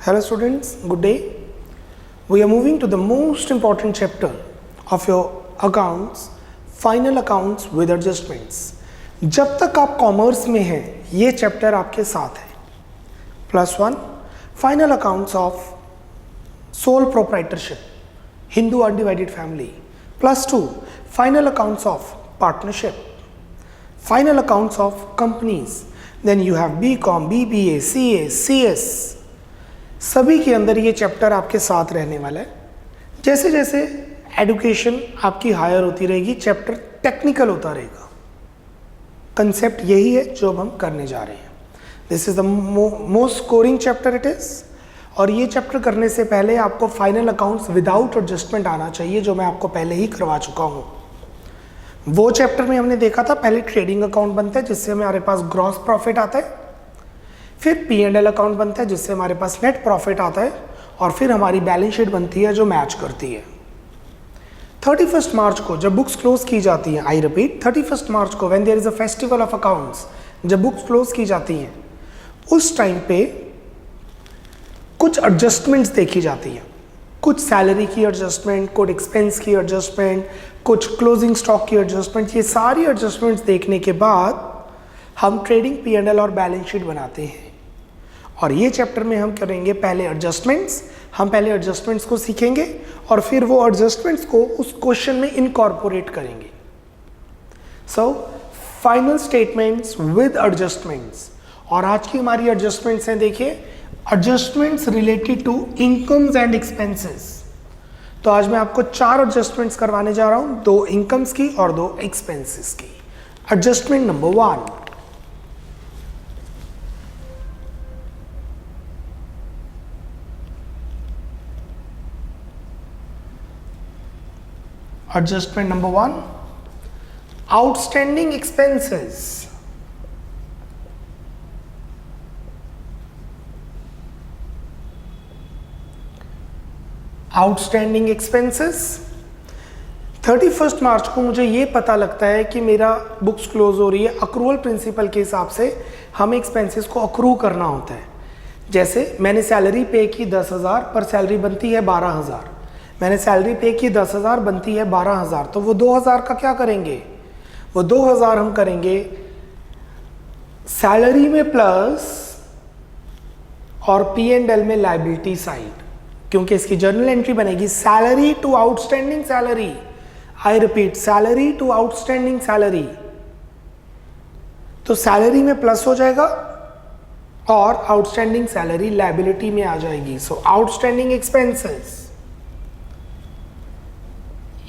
Hello students, good day. We are moving to the most important chapter of your accounts, final accounts with adjustments. जब तक आप commerce में हैं ये chapter आपके साथ है. +1 final accounts of sole proprietorship, Hindu undivided family. +2 final accounts of partnership, final accounts of companies. Then you have BCom, BBA, CA, CS. सभी के अंदर ये चैप्टर आपके साथ रहने वाला है. जैसे जैसे एजुकेशन आपकी हायर होती रहेगी चैप्टर टेक्निकल होता रहेगा. कंसेप्ट यही है जो अब हम करने जा रहे हैं. This is the most scoring chapter it is. और ये चैप्टर करने से पहले आपको फाइनल अकाउंट्स विदाउट एडजस्टमेंट आना चाहिए, जो मैं आपको पहले ही करवा चुका हूँ. वो चैप्टर में हमने देखा था पहले ट्रेडिंग अकाउंट बनता है जिससे हमारे पास ग्रॉस प्रॉफिट आता है, फिर P&L अकाउंट बनता है जिससे हमारे पास नेट प्रॉफिट आता है, और फिर हमारी बैलेंस शीट बनती है जो मैच करती है. 31 मार्च को जब बुक्स क्लोज की जाती हैं, आई रिपीट 31 मार्च को when there is a festival of accounts, जब बुक्स क्लोज की जाती हैं उस टाइम पे कुछ एडजस्टमेंट्स देखी जाती हैं. कुछ सैलरी की एडजस्टमेंट, कुछ एक्सपेंस की एडजस्टमेंट, कुछ क्लोजिंग स्टॉक की एडजस्टमेंट. ये सारी एडजस्टमेंट्स देखने के बाद हम ट्रेडिंग P&L और बैलेंस शीट बनाते हैं. और ये चैप्टर में हम करेंगे पहले एडजस्टमेंट्स. हम पहले एडजस्टमेंट्स को सीखेंगे और फिर वो एडजस्टमेंट्स को उस क्वेश्चन में इनकॉर्पोरेट करेंगे. So final statements with adjustments. और आज की हमारी एडजस्टमेंट्स हैं, देखिए adjustments related to incomes and expenses. तो आज मैं आपको 4 एडजस्टमेंट्स करवाने जा रहा हूं, 2 इनकम्स की और 2 एक्सपेंसेस की. Adjustment number 1, adjustment number 1, outstanding expenses. Outstanding expenses 31 मार्च को मुझे ये पता लगता है कि मेरा बुक्स क्लोज हो रही है. अक्रूवल प्रिंसिपल के हिसाब से हमें एक्सपेंसेस को अक्रू करना होता है. जैसे मैंने सैलरी पे की 10,000 पर सैलरी बनती है 12,000. मैंने सैलरी पे की 10,000 बनती है 12,000, तो वो 2,000 का क्या करेंगे? वो 2,000 हम करेंगे सैलरी में प्लस और P&L में लायबिलिटी साइड, क्योंकि इसकी जर्नल एंट्री बनेगी salary to outstanding salary. I repeat salary to outstanding salary. तो सैलरी में प्लस हो जाएगा और आउटस्टैंडिंग सैलरी लायबिलिटी में आ जाएगी. So outstanding expenses,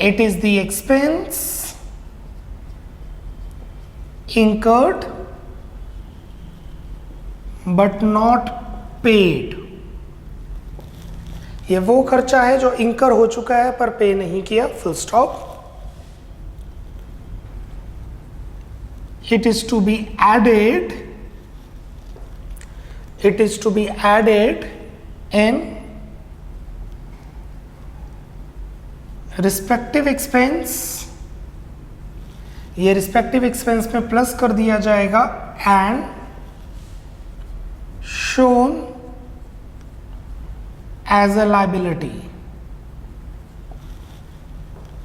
it is the expense incurred but not paid. ये वो खर्चा है जो इंकर हो चुका है पर पे नहीं किया. Full stop. It is to be added. It is to be added in respective expense. ये रिस्पेक्टिव एक्सपेंस में प्लस कर दिया जाएगा and shown as a liability.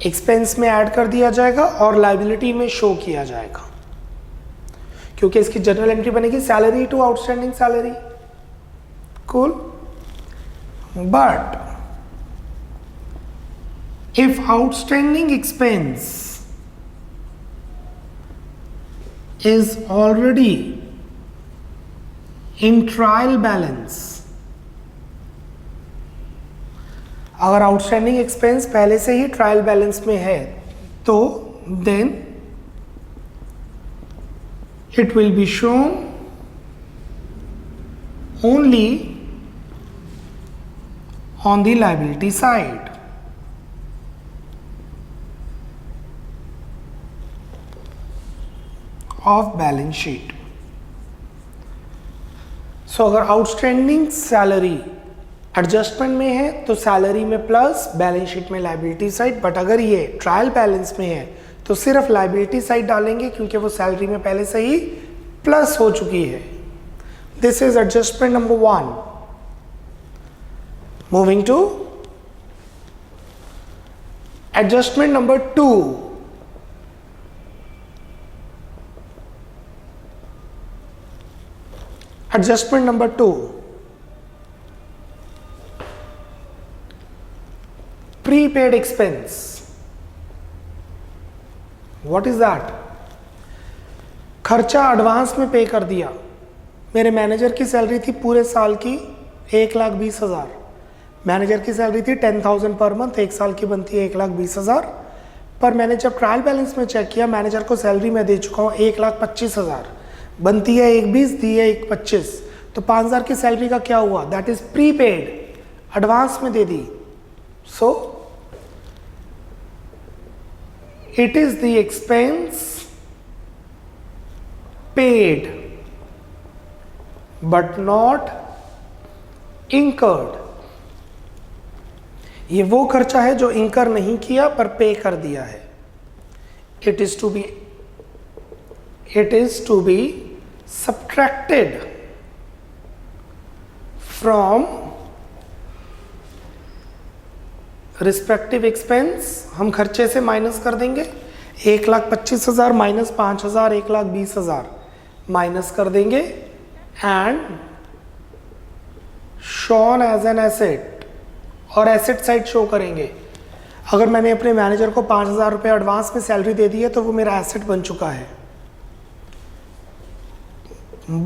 Expense में ऐड कर दिया जाएगा और लायबिलिटी में शो किया जाएगा, क्योंकि इसकी जनरल एंट्री बनेगी salary to outstanding salary. Cool. But if outstanding expense is already in trial balance, अगर आउटस्टैंडिंग एक्सपेंस पहले से ही ट्रायल बैलेंस में है तो then it will be shown only on the liability side. Of balance sheet. So अगर outstanding salary adjustment में है तो सैलरी में प्लस, बैलेंस शीट में लायबिलिटी साइड. बट अगर ये ट्रायल बैलेंस में है तो सिर्फ लायबिलिटी साइड डालेंगे, क्योंकि वो सैलरी में पहले से ही प्लस हो चुकी है. This is adjustment number 1. Moving to adjustment number 2. Adjustment number 2. Prepaid expense. What is that? खर्चा एडवांस में पे कर दिया. मेरे मैनेजर की सैलरी थी पूरे साल की 1,20,000. मैनेजर की सैलरी थी 10,000 पर मंथ, एक साल की बनती है 1,20,000. पर मैंने जब ट्रायल बैलेंस में चेक किया, मैनेजर को सैलरी मैं दे चुका हूँ 1,25,000, बनती है 1,20, दी है 1,25, तो 5,000 की सैलरी का क्या हुआ? दैट इज प्रीपेड, एडवांस में दे दी. So it is the expense paid but not incurred. ये वो खर्चा है जो इंकर नहीं किया पर पे कर दिया है. It is to be subtracted from respective expense. हम खर्चे से माइनस कर देंगे. 1,25,000 माइनस 5,000, 1,20,000 माइनस कर देंगे and shown as an asset, और एसेट साइड शो करेंगे. अगर मैंने अपने मैनेजर को 5,000 रुपये एडवांस में सैलरी दे दी है तो वो मेरा एसेट बन चुका है.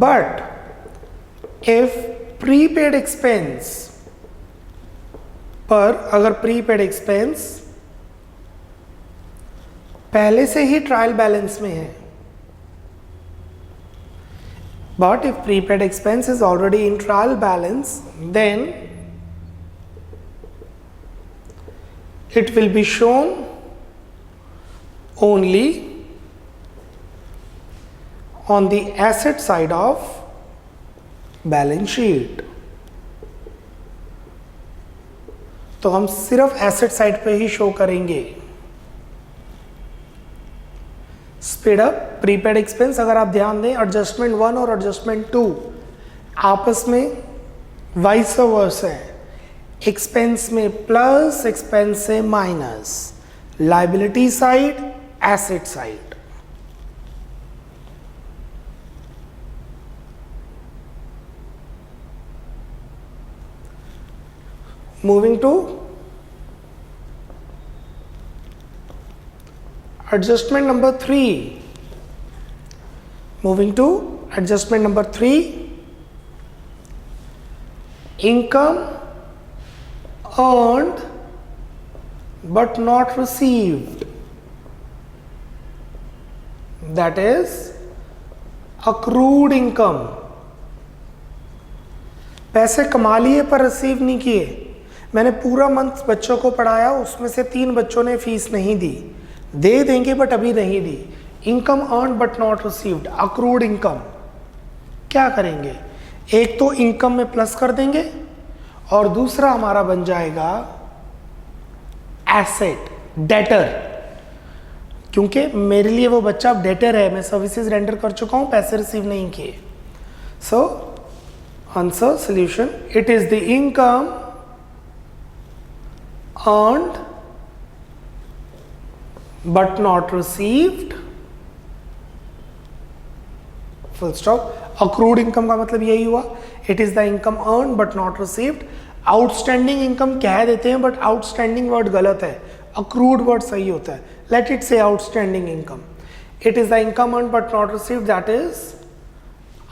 But if prepaid expense पर अगर prepaid expense पहले से ही ट्रायल बैलेंस में है, but if prepaid expense is already in trial balance, then it will be shown only on the asset side of balance sheet. तो हम सिर्फ एसेट साइड पे ही शो करेंगे. स्पीड अप प्रीपेड एक्सपेंस, अगर आप ध्यान दें, एडजस्टमेंट 1 और एडजस्टमेंट 2 आपस में वाइस वर्सा है. एक्सपेंस में प्लस, एक्सपेंस से minus, liability side, asset side. Moving to adjustment number 3. Moving to adjustment number 3. Income earned but not received. That is accrued income. पैसे कमा लिए पर रिसीव नहीं किए. मैंने पूरा मंथ बच्चों को पढ़ाया, उसमें से 3 बच्चों ने फीस नहीं दी. दे देंगे बट अभी नहीं दी. Income earn but not received, accrued income. क्या करेंगे? एक तो इनकम में प्लस कर देंगे और दूसरा हमारा बन जाएगा एसेट, डेटर. क्योंकि मेरे लिए वो बच्चा अब डेटर है, मैं सर्विसेज रेंडर कर चुका हूं, पैसे रिसीव नहीं किए. So answer solution, it is the income earned but not received, full stop. accrued income का मतलब यही हुआ, it is the income earned but not received. outstanding income कह देते हैं बट outstanding वर्ड गलत है, accrued वर्ड सही होता है. let it say outstanding income. it is the income earned but not received, that is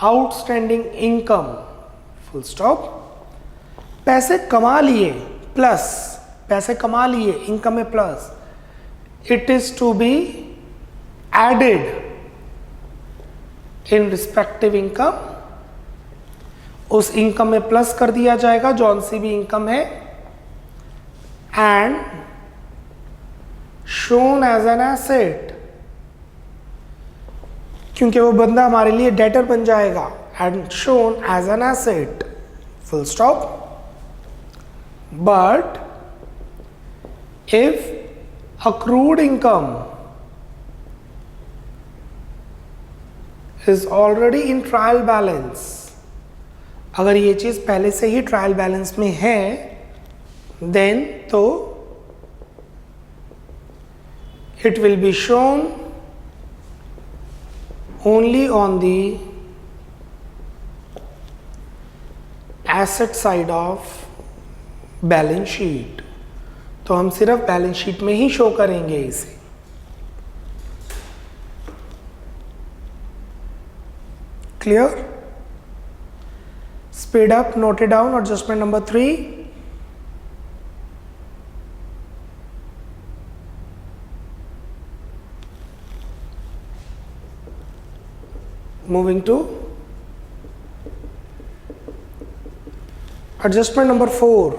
outstanding income, full stop. पैसे कमा लिए प्लस, पैसे कमा लिए इनकम में plus, it is to be added in respective income. उस इनकम में plus कर दिया जाएगा जौन सी भी इनकम है and shown as an asset, क्योंकि वो बंदा हमारे लिए डेटर बन जाएगा, and shown as an asset, full stop. But if accrued income is already in trial balance, अगर ये चीज पहले से ही ट्रायल बैलेंस में है then तो it will be shown only on the asset side of balance sheet. तो हम सिर्फ बैलेंस शीट में ही शो करेंगे इसे। Clear? Speed up, note it down. Adjustment number 3, moving to adjustment number 4,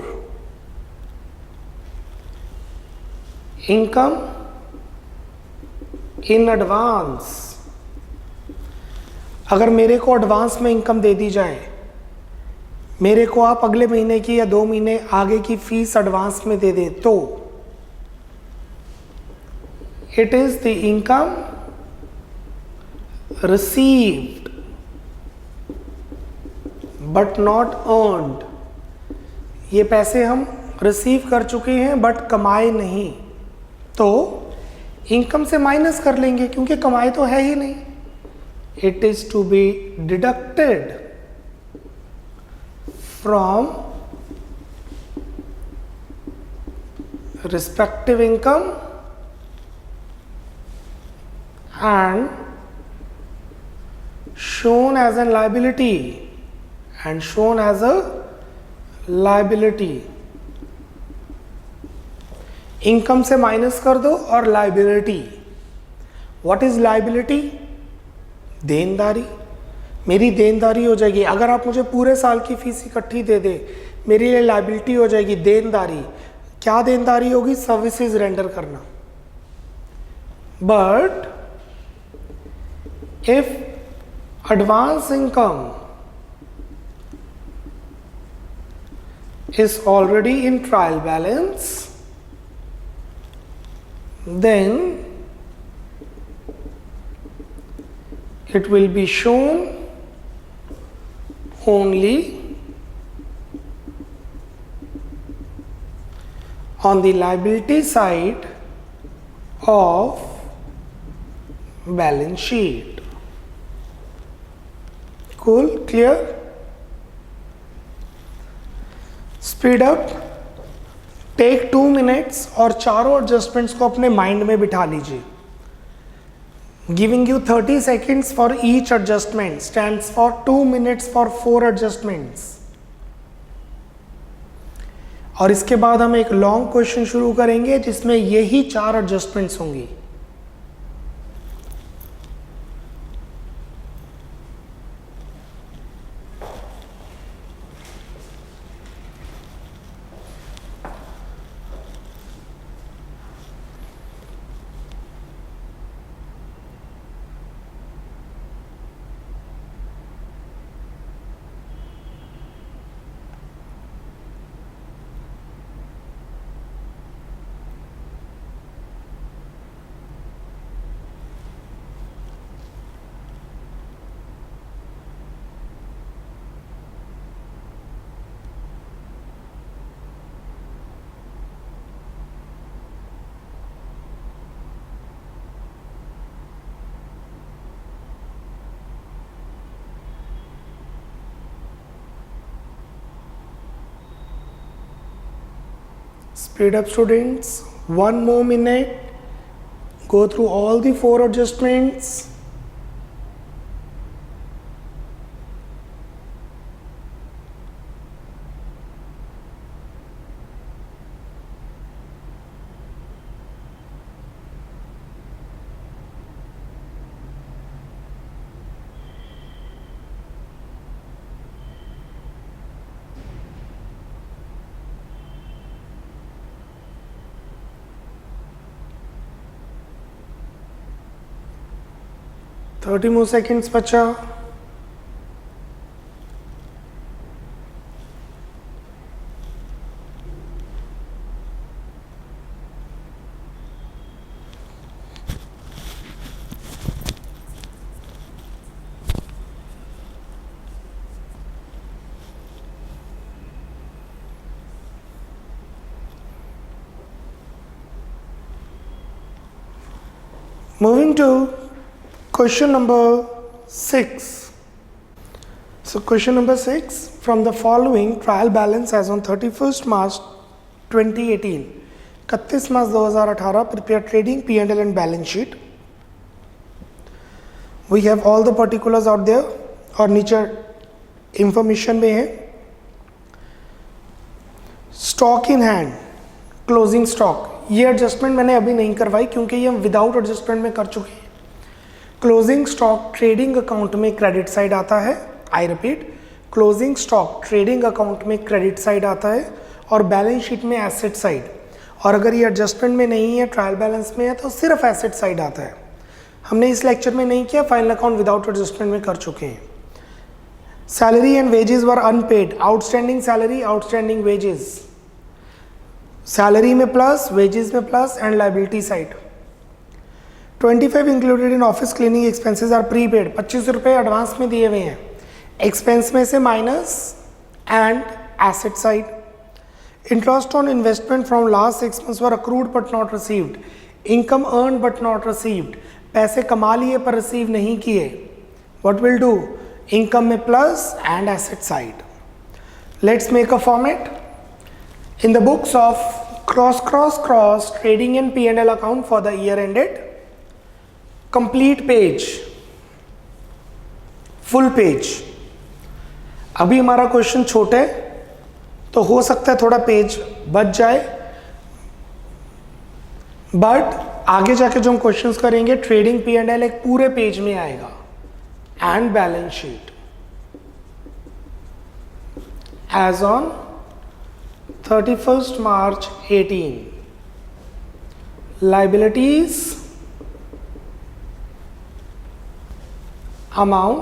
income in advance। अगर मेरे को एडवांस में इनकम दे दी जाए, मेरे को आप अगले महीने की या 2 महीने आगे की फीस एडवांस में दे दे, तो it is the income received but not earned। ये पैसे हम रिसीव कर चुके हैं बट कमाए नहीं, तो इनकम से माइनस कर लेंगे क्योंकि कमाए तो है ही नहीं। It is to be deducted from respective income and shown as a liability and shown as a liability। Income से माइनस कर दो और लाइबिलिटी। What is liability? देनदारी। मेरी देनदारी हो जाएगी। अगर आप मुझे पूरे साल की फीस इकट्ठी दे दे, मेरे लिए लाइबिलिटी हो जाएगी देनदारी। क्या देनदारी होगी? सर्विसेज रेंडर करना। But if advance income is already in trial balance, then it will be shown only on the liability side of balance sheet। Cool? Clear? Speed up, take 2 minutes और चारों adjustments को अपने mind में बिठा लीजिए। Giving you 30 seconds for each adjustment stands for 2 minutes for 4 adjustments। और इसके बाद हम एक लॉन्ग क्वेश्चन शुरू करेंगे जिसमें यही 4 एडजस्टमेंट्स होंगी। Speed up students, 1 more minute, go through all the 4 adjustments। Thirty more seconds बचा। Moving to question number 6. So question number 6, from the following trial balance as on 31st March 2018, 31 March 2018, prepare trading P&L and balance sheet. We have all the particulars out there और नीचे information में है. Stock in hand, closing stock, ये adjustment मैंने अभी नहीं करवाई क्योंकि ये हम विदाउट एडजस्टमेंट में कर चुके हैं. क्लोजिंग स्टॉक ट्रेडिंग अकाउंट में क्रेडिट साइड आता है. I repeat, closing stock trading account में क्रेडिट साइड आता है और बैलेंस शीट में एसेट साइड. और अगर ये एडजस्टमेंट में नहीं है, ट्रायल बैलेंस में है, तो सिर्फ एसेट साइड आता है. हमने इस लेक्चर में नहीं किया, फाइनल अकाउंट विदाउट एडजस्टमेंट में कर चुके हैं. Salary and wages were unpaid, outstanding salary, outstanding wages. Salary में प्लस, वेजेस में plus and liability side. 25 included in office cleaning expenses are prepaid, 25 रुपये एडवांस में दिए हुए हैं. एक्सपेंस में से minus and asset side. Interest on investment from last 6 months were accrued but not received. Income earn but not received, पैसे कमा लिए पर रिसीव नहीं किए. What will do? इनकम में plus and asset side. Let's make a format. In the books of cross trading and P&L account for the year ended, complete page, full page. अभी हमारा question छोटा है तो हो सकता है थोड़ा पेज बच जाए, बट आगे जाके जो हम क्वेश्चंस करेंगे ट्रेडिंग P&L एक पूरे पेज में आएगा. And balance sheet as on 31st March 18. Liabilities amount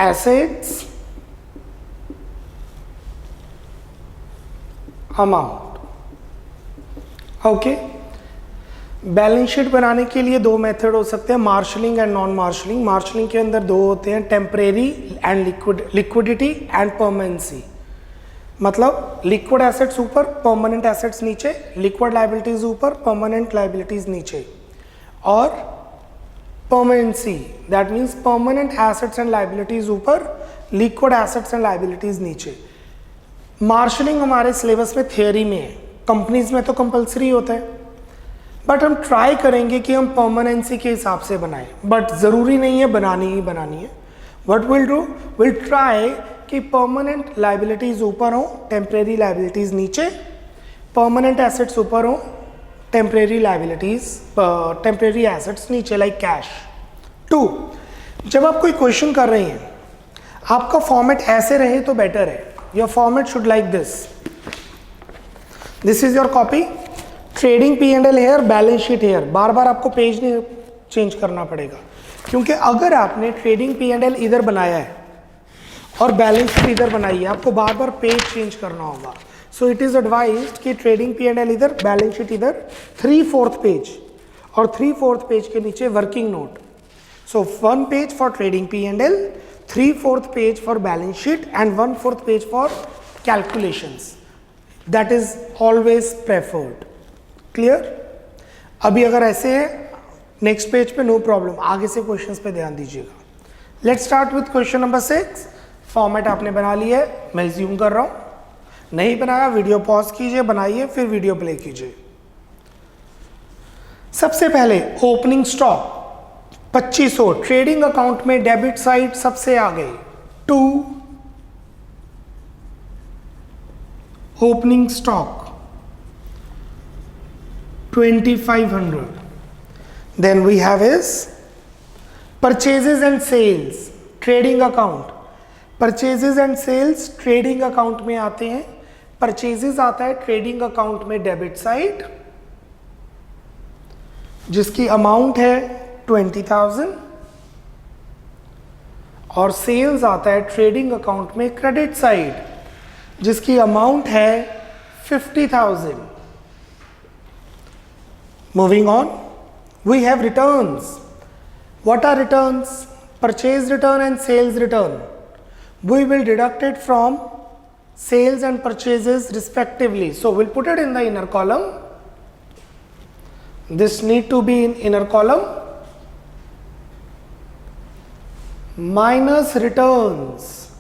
assets amount. Okay. Balance sheet बनाने के लिए दो मेथड हो सकते हैं, marshalling and non marshalling. Marshalling के अंदर दो होते हैं, temporary and liquidity and permanency. मतलब लिक्विड एसेट्स ऊपर, परमानेंट एसेट्स नीचे, लिक्विड लाइबिलिटीज ऊपर, परमानेंट लाइबिलिटीज नीचे. और permanency, that means permanent assets and liabilities ऊपर, लिक्विड एसेट्स एंड लाइबिलिटीज नीचे. मार्शलिंग हमारे सिलेबस में थियोरी में है, कंपनीज में तो कंपल्सरी होता है, बट हम ट्राई करेंगे कि हम परमानेंसी के हिसाब से बनाएं. बट ज़रूरी नहीं है बनानी ही बनानी है. What will do, will try कि परमानेंट लाइबिलिटीज़ ऊपर हो, टेम्परेरी लाइबिलिटीज़ नीचे, परमानेंट एसेट्स ऊपर हो, टेम्परेरी लाइबिलिटीज़ टेम्परेरी एसेट्स नीचे, लाइक कैश. 2, जब आप कोई क्वेश्चन कर रहे हैं आपका फॉर्मेट ऐसे रहे तो बेटर है. Your format should like this. This is your copy. Trading P&L here, balance sheet here. बार बार आपको पेज नहीं चेंज करना पड़ेगा, क्योंकि अगर आपने ट्रेडिंग P&L इधर बनाया है और बैलेंस शीट इधर बनाई है, आपको बार बार पेज चेंज करना होगा. सो इट इज़ एडवाइज्ड कि ट्रेडिंग P&L इधर, बैलेंस शीट इधर, 3/4 पेज और 3/4 पेज के नीचे working note. So 1 page for trading P&L, 3/4 page for balance sheet and 1/4 page for calculations. That is always preferred. Clear? अभी अगर ऐसे है नेक्स्ट पेज पे नो प्रॉब्लम, आगे से क्वेश्चंस पे ध्यान दीजिएगा. Let's start with question number 6. Format आपने बना लिया है, मैं रिज्यूम कर रहा हूं. नहीं बनाया, वीडियो पॉज कीजिए, बनाइए, फिर वीडियो प्ले कीजिए. सबसे पहले ओपनिंग स्टॉक 2500. ट्रेडिंग अकाउंट में डेबिट साइड सबसे आगे 2. Opening stock 2500. Then we have is purchases and sales, trading account. Purchases and sales trading account में आते हैं. Purchases आता है trading account में डेबिट साइड, जिसकी अमाउंट है 20,000, और सेल्स आता है ट्रेडिंग अकाउंट में क्रेडिट साइड, जिसकी अमाउंट है 50,000. Moving on, we have returns. What are returns? Purchase return and sales return. We will deduct it from sales and purchases respectively. So we'll put it in the inner column. This need to be in inner column. Minus returns.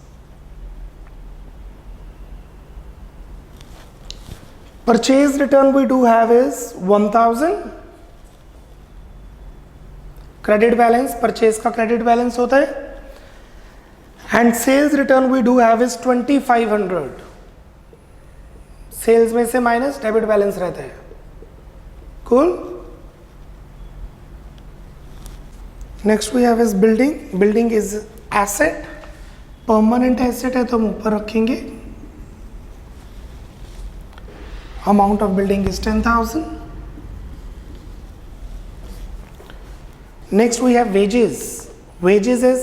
Purchase return we do have is 1000. Credit balance, purchase का credit balance होता है. And sales return we do have is 2500. Sales में से minus debit balance रहता है. Cool. Next we have is building. Building is asset. Permanent asset है तो हम ऊपर रखेंगे. Amount of building is 10,000. Next we have wages. Wages is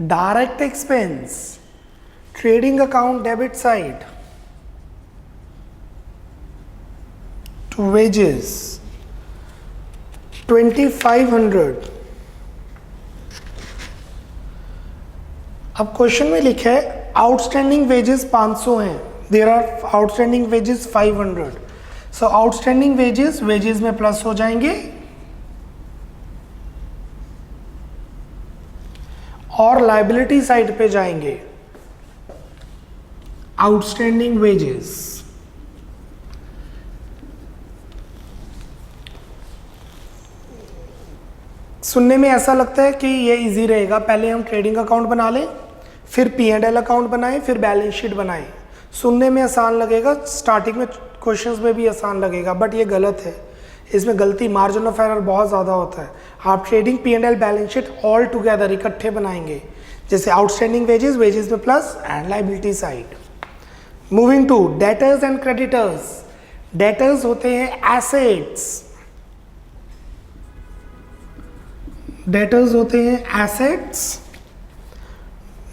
direct expense. Trading account debit side to wages 2500. अब question में लिखा है आउटस्टैंडिंग वेजेस 500 हैं. There are outstanding wages 500. So outstanding wages wages में प्लस हो जाएंगे और लायबिलिटी साइड पे जाएंगे. आउटस्टैंडिंग वेजेस सुनने में ऐसा लगता है कि ये इजी रहेगा. पहले हम ट्रेडिंग अकाउंट बना लें, फिर P&L अकाउंट बनाएं, फिर बैलेंस शीट बनाएं. सुनने में आसान लगेगा, स्टार्टिंग में क्वेश्चंस में भी आसान लगेगा, बट ये गलत है. इसमें गलती मार्जिन ऑफ एरर बहुत ज़्यादा होता है. आप trading P&L balance sheet all together इकट्ठे बनाएंगे, जैसे आउटस्टैंडिंग वेजेस, वेजेस में plus and liability side. Moving to debtors and creditors. Debtors होते हैं एसेट्स. डेटर्स होते हैं एसेट्स.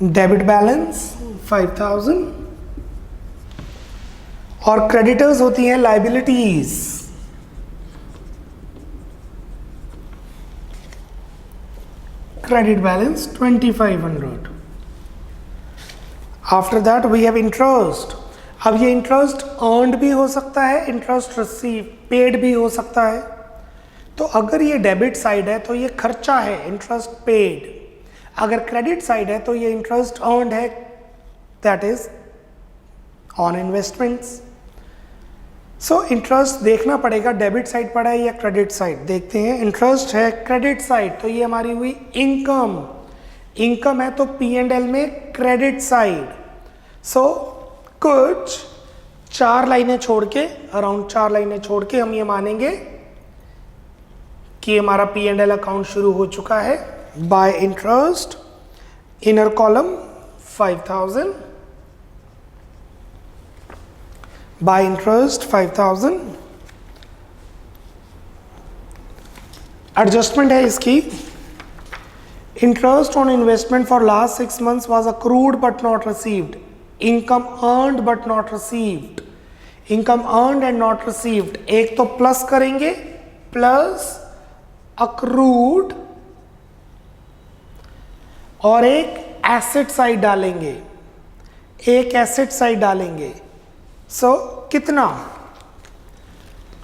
डेबिट बैलेंस 5000 और क्रेडिटर्स होती हैं liabilities. Credit balance 2500. After that we have interest. अब ये इंटरेस्ट अर्नड भी हो सकता है, इंटरेस्ट रिसीव पेड भी हो सकता है. तो अगर ये डेबिट साइड है तो ये खर्चा है, इंटरेस्ट पेड. अगर क्रेडिट साइड है तो ये इंटरेस्ट अर्नड है, that is on investments. So interest देखना पड़ेगा डेबिट साइड पड़ा है या क्रेडिट साइड. देखते हैं. इंटरेस्ट है क्रेडिट साइड तो ये हमारी हुई इनकम. इनकम है तो P&L में क्रेडिट साइड. सो कुछ 4 लाइनें छोड़ के, अराउंड 4 लाइनें छोड़ के हम ये मानेंगे कि हमारा P&L अकाउंट शुरू हो चुका है. Bye interest inner column 5000. Bye interest 5000. Adjustment है इसकी. Interest on investment for last 6 months was accrued but not received. Income earned but not received. Income earned and not received. एक तो प्लस करेंगे, plus accrued, और एक asset side डालेंगे. एक asset side डालेंगे. सो कितना?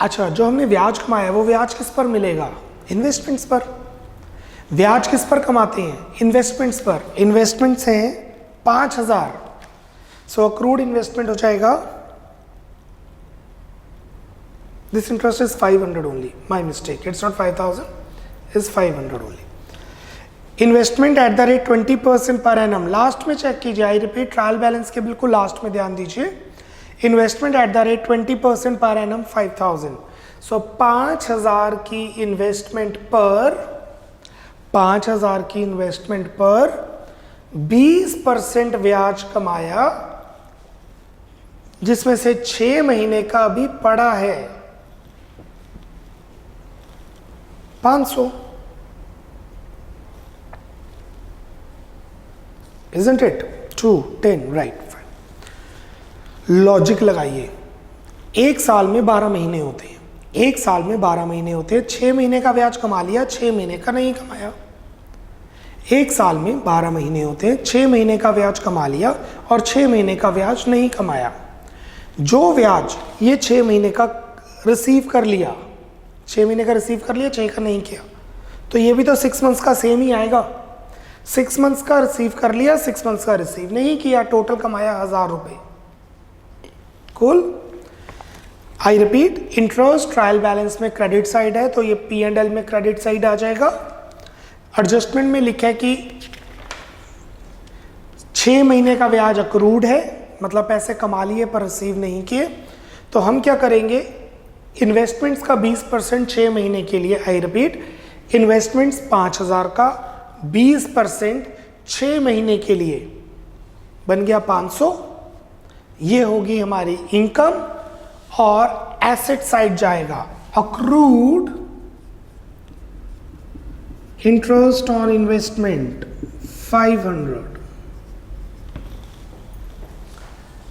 अच्छा, जो हमने ब्याज कमाया वो ब्याज किस पर मिलेगा? इन्वेस्टमेंट्स पर. ब्याज किस पर कमाते हैं? इन्वेस्टमेंट्स पर. इन्वेस्टमेंट्स हैं 5000. सो अक्रूड इन्वेस्टमेंट हो जाएगा. This interest is 500 only. My mistake. It's not 5000, is 500 only. Investment at the rate 20% per annum. Last में चेक कीजिए. आई रिपीट, ट्रायल बैलेंस के बिल्कुल लास्ट में ध्यान दीजिए. Investment at the rate 20% per annum 5000. सो 5000 की इन्वेस्टमेंट पर 5000 की इन्वेस्टमेंट पर 20% ब्याज कमाया, जिसमें से 6 महीने का अभी पड़ा है 500. Isn't it? 2, 10, right. लॉजिक लगाइए. एक साल में 12 महीने होते हैं. एक साल में 12 महीने होते हैं. 6 महीने का ब्याज कमा लिया, 6 महीने का नहीं कमाया. एक साल में 12 महीने होते हैं. 6 महीने का ब्याज कमा लिया और 6 महीने का ब्याज नहीं कमाया. जो ब्याज ये 6 महीने का रिसीव कर लिया, 6 महीने का रिसीव कर लिया, 6 का नहीं किया, तो ये भी तो 6 मंथ्स का सेम ही आएगा। 6 मंथ्स का रिसीव कर लिया, 6 मंथ्स का रिसीव नहीं किया, टोटल कमाया 1000 रुपये। Cool. I repeat, interest trial balance में क्रेडिट साइड है तो ये P&L में क्रेडिट साइड आ जाएगा। एडजस्टमेंट में लिखा है कि 6 महीने का ब्याज अक्रूड है, मतलब पैसे कमा लिए पर रिसीव नहीं किए, तो हम क्या करेंगे, इन्वेस्टमेंट्स का 20% 6 महीने के लिए, आई रिपीट, इन्वेस्टमेंट्स 5000 का 20% 6 महीने के लिए बन गया 500। ये होगी हमारी इनकम और एसेट साइड जाएगा accrued interest on investment 500,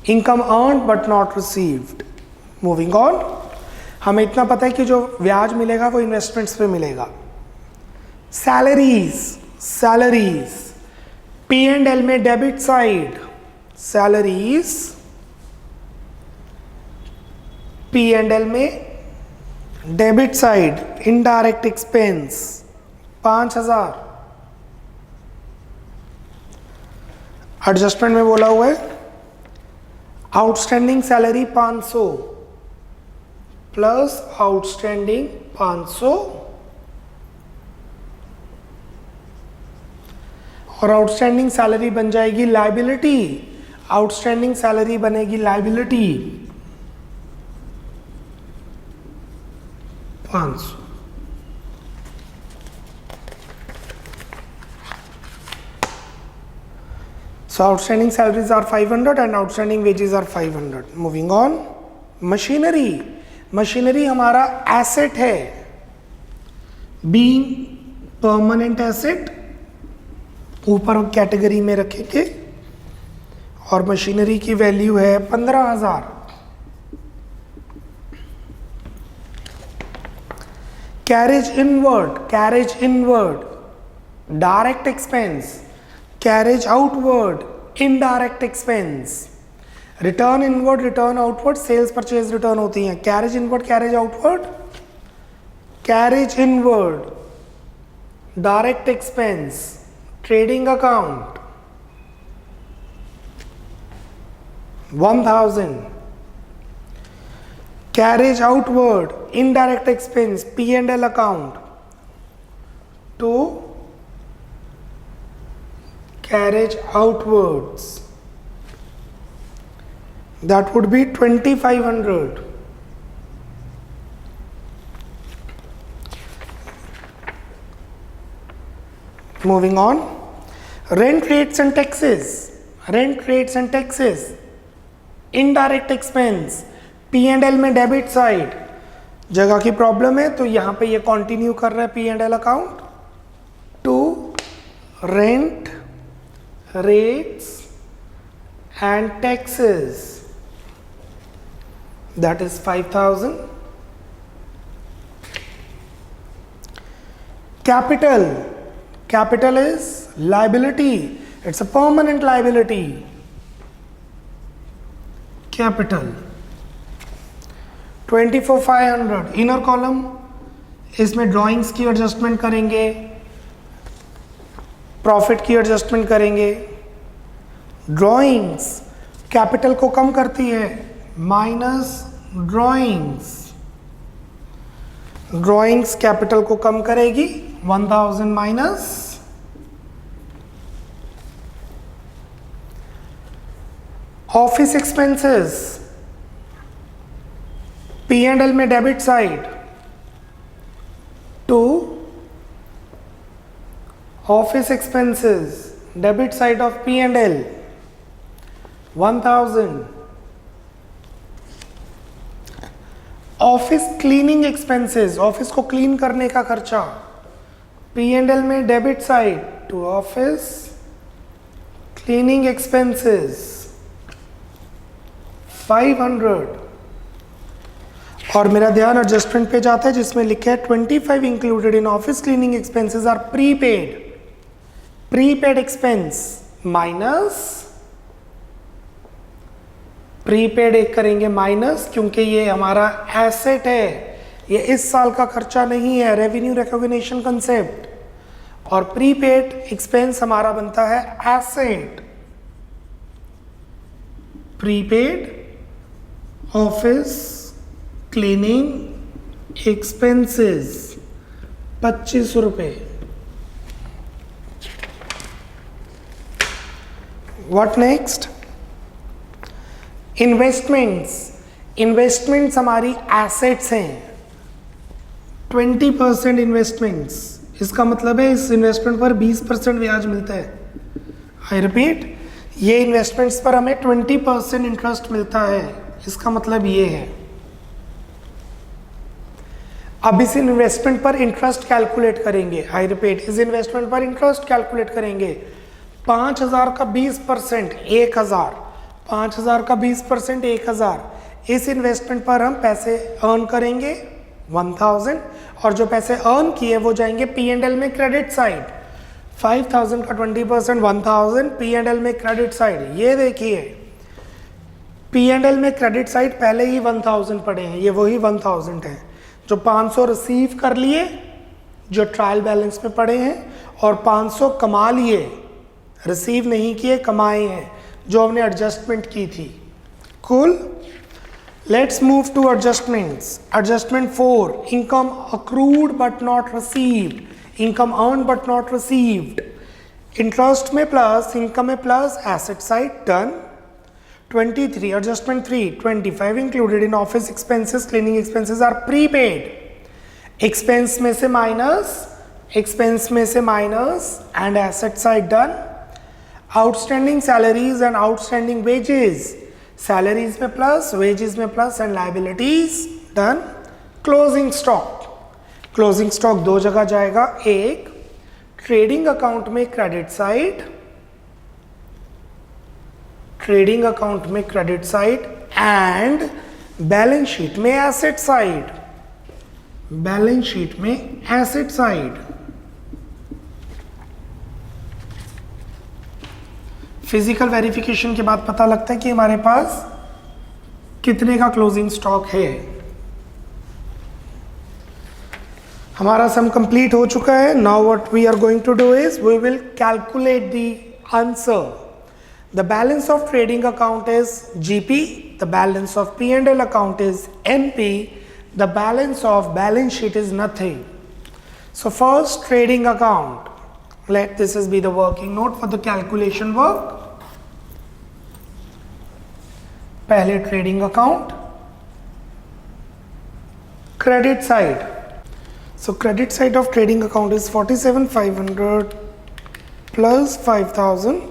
income earned but not received. Moving on, हमें इतना पता है कि जो ब्याज मिलेगा वो इन्वेस्टमेंट्स पे मिलेगा। सैलरीज, सैलरीज P&L में डेबिट साइड, सैलरीज P&L में debit side, indirect expense 5000। Adjustment में बोला हुआ है आउटस्टैंडिंग सैलरी 500 प्लस आउटस्टैंडिंग 500, और आउटस्टैंडिंग सैलरी बन जाएगी लायबिलिटी, आउटस्टैंडिंग सैलरी बनेगी liability 500। So outstanding salaries are 500 and outstanding wages are 500. Moving on, machinery, machinery हमारा एसेट है, बीइंग परमानेंट एसेट ऊपर कैटेगरी में रखेंगे, और मशीनरी की वैल्यू है 15000। Carriage inward, carriage inward direct expense, carriage outward indirect expense, return inward return outward sales purchase return होती हैं, carriage inward carriage outward, carriage inward direct expense trading account 1000, carriage outward indirect expense P&L account to carriage outwards, that would be 2500. Moving on, rent rates and taxes, rent rates and taxes indirect expense P&L में debit side, जगह की problem है तो यहां पे ये continue कर रहा है P&L account to rent rates and taxes, that is 5000. Capital, capital is liability, it's a permanent liability. Capital 24500, inner column इसमें ड्राइंग्स की एडजस्टमेंट करेंगे, प्रॉफिट की एडजस्टमेंट करेंगे। ड्राइंग्स कैपिटल को कम करती है, माइनस ड्राइंग्स, ड्राइंग्स कैपिटल को कम करेगी 1000 माइनस। ऑफिस एक्सपेंसेस P&L में debit side to office expenses debit side of P&L 1000, office cleaning expenses, office को क्लीन करने का खर्चा P&L में debit side to office cleaning expenses 500, और मेरा ध्यान एडजस्टमेंट पे जाता है जिसमें लिखा है 25 included in office cleaning expenses are prepaid, prepaid expense minus prepaid एक करेंगे माइनस, क्योंकि ये हमारा एसेट है, ये इस साल का खर्चा नहीं है, रेवेन्यू रिकॉग्निशन कंसेप्ट। और प्रीपेड एक्सपेंस हमारा बनता है asset. Prepaid office cleaning expenses 25 रुपए। What next? इन्वेस्टमेंट्स। इन्वेस्टमेंट्स हमारी एसेट्स हैं, 20% इन्वेस्टमेंट्स। इसका मतलब है इस इन्वेस्टमेंट पर 20% ब्याज मिलता है। आई रिपीट, ये इन्वेस्टमेंट्स पर हमें 20% इंटरेस्ट मिलता है, इसका मतलब ये है। अब इस इन्वेस्टमेंट पर इंटरेस्ट कैलकुलेट करेंगे। आई रिपीट, इस इन्वेस्टमेंट पर इंटरेस्ट कैलकुलेट करेंगे। 5000 का 20% 1000, 5000 का 20% 1000। इस इन्वेस्टमेंट पर हम पैसे अर्न करेंगे 1000, और जो पैसे अर्न किए वो जाएंगे P&L में क्रेडिट साइड। 5000 का 20% 1000 P&L में क्रेडिट साइड। ये देखिए P&L में क्रेडिट साइड पहले ही 1000 पड़े हैं, ये वही 1000 है। जो 500 रिसीव कर लिए जो ट्रायल बैलेंस में पड़े हैं, और 500 कमा लिए, रिसीव नहीं किए, कमाए हैं, जो हमने एडजस्टमेंट की थी। Cool. Let's move to adjustments. Adjustment 4, income accrued but not received, income earn but not received. Interest में प्लस, इनकम में plus, asset side done. 23, adjustment 3, 25 included in office expenses, cleaning expenses are prepaid. Expense में से minus, expense में से minus, and asset side done. Outstanding salaries and outstanding wages, salaries में plus, wages में plus, and liabilities done. Closing stock, closing stock दो जगह जाएगा, एक ट्रेडिंग अकाउंट में क्रेडिट साइड, ट्रेडिंग अकाउंट में credit side, and balance sheet में asset side, balance sheet में एसेट साइड। फिजिकल वेरिफिकेशन के बाद पता लगता है कि हमारे पास कितने का क्लोजिंग स्टॉक है। हमारा सम कंप्लीट हो चुका है। Now what we are going to do is we will calculate the answer. The balance of trading account is GP, the balance of P&L account is NP, the balance of balance sheet is nothing. So first trading account, let this is be the working note for the calculation work. पहले trading account, credit side. So credit side of trading account is 47,500 plus 5,000.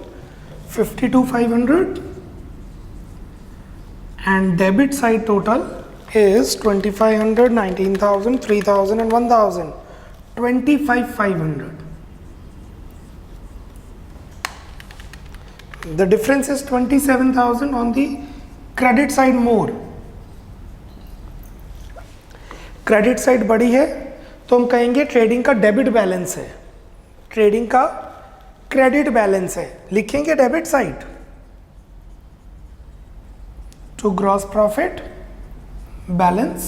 52,500, and debit side total is 2,500, 19,000, 3,000 and 1,000. 25,500. The difference is 27,000 on the credit side more. Credit side बड़ी है तो हम कहेंगे trading का debit balance है, trading का credit balance है, लिखेंगे debit side to gross profit balance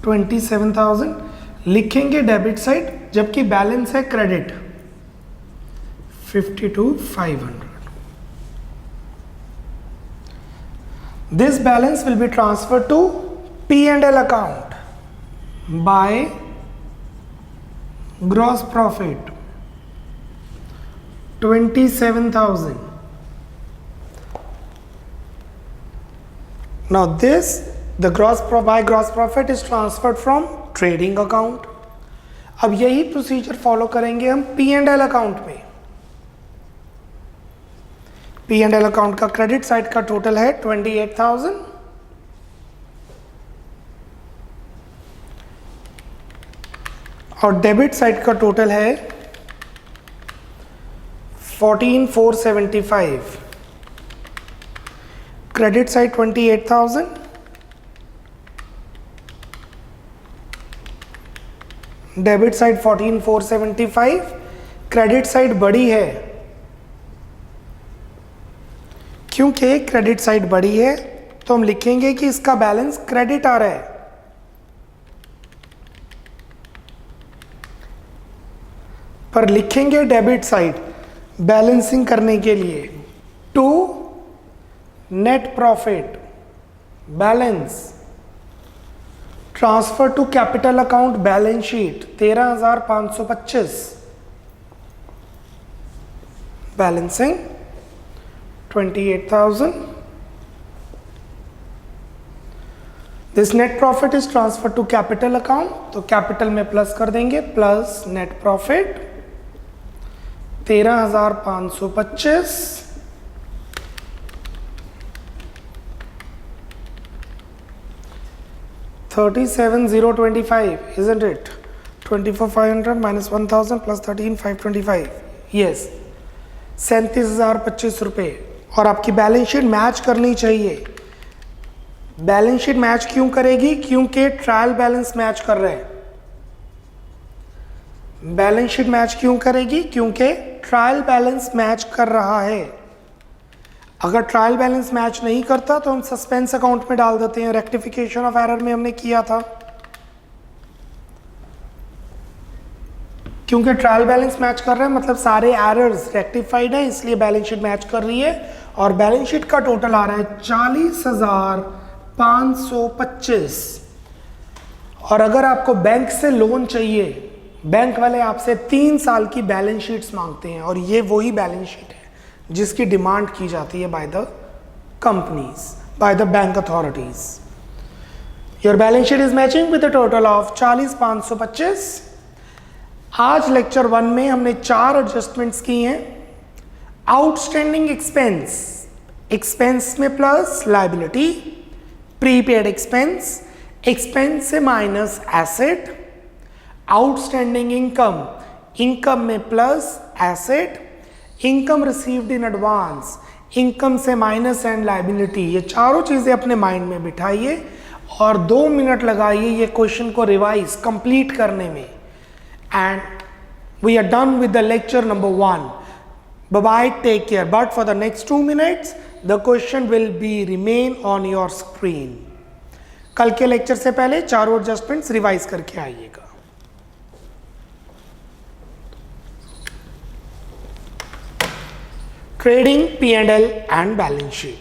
27,000, लिखेंगे डेबिट साइड, जबकि बैलेंस है credit 52,500. This balance will be transfer to P&L account by gross profit 27,000. Now this, the gross profit is transferred from trading account. अब यही procedure follow करेंगे हम P&L account में। P&L account का credit side का total है 28,000, और debit side का टोटल है 14,475. Credit side 28,000, debit side 14,475. Credit side बड़ी है, क्योंकि क्रेडिट साइड बड़ी है तो हम लिखेंगे कि इसका बैलेंस क्रेडिट आ रहा है, पर लिखेंगे डेबिट साइड बैलेंसिंग करने के लिए। To net profit balance transfer to capital account balance sheet 13,525 balancing 28,000। This net profit is transfer to capital account, तो कैपिटल में प्लस कर देंगे, plus net profit 13,525 37,025, isn't it? 24,500 minus 1,000 plus 13,525, yes, 37,025 रुपये। और आपकी बैलेंस शीट मैच करनी चाहिए। Balance sheet match क्यों करेगी? क्योंकि ट्रायल बैलेंस मैच कर रहे हैं। बैलेंस शीट मैच क्यों करेगी? क्योंकि ट्रायल बैलेंस मैच कर रहा है। अगर ट्रायल बैलेंस मैच नहीं करता तो हम सस्पेंस अकाउंट में डाल देते हैं। रेक्टिफिकेशन ऑफ एरर में हमने किया था, क्योंकि ट्रायल बैलेंस मैच कर रहा है मतलब सारे एरर्स रेक्टिफाइड है, इसलिए बैलेंस शीट मैच कर रही है। और बैलेंस शीट का टोटल आ रहा है 40,525। और अगर आपको बैंक से लोन चाहिए, बैंक वाले आपसे 3 साल की बैलेंस शीट्स मांगते हैं, और ये वही बैलेंस शीट है जिसकी डिमांड की जाती है by the companies, by the bank authorities. Your balance sheet is matching with the total of 40,525। आज लेक्चर 1 में हमने 4 एडजस्टमेंट्स की हैं। आउटस्टैंडिंग एक्सपेंस, एक्सपेंस में plus liability, prepaid expense, expense से minus asset, outstanding income, income में plus asset, income received in advance, income से minus and liability. ये चारों चीजें अपने माइंड में बिठाइए और 2 मिनट लगाइए ये क्वेश्चन को रिवाइज कंप्लीट करने में। And we are done with the lecture number 1। Bye bye, take care. But for the next 2 minutes the question will be remain on your screen. कल के लेक्चर से पहले चारों एडजस्टमेंट्स रिवाइज करके आइएगा। Trading, P&L and balance sheet.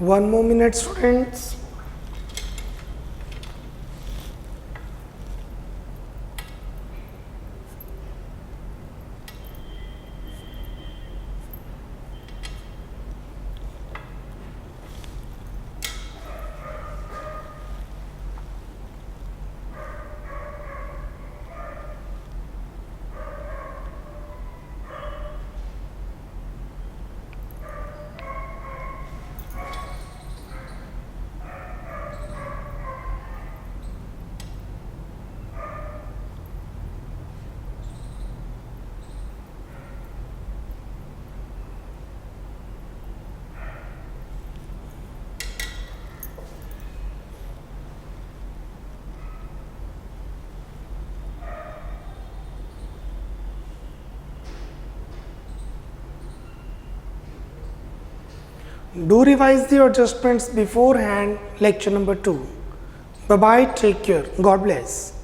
One more minute, students. Do revise the adjustments beforehand, lecture number 2. Bye bye, take care. God bless.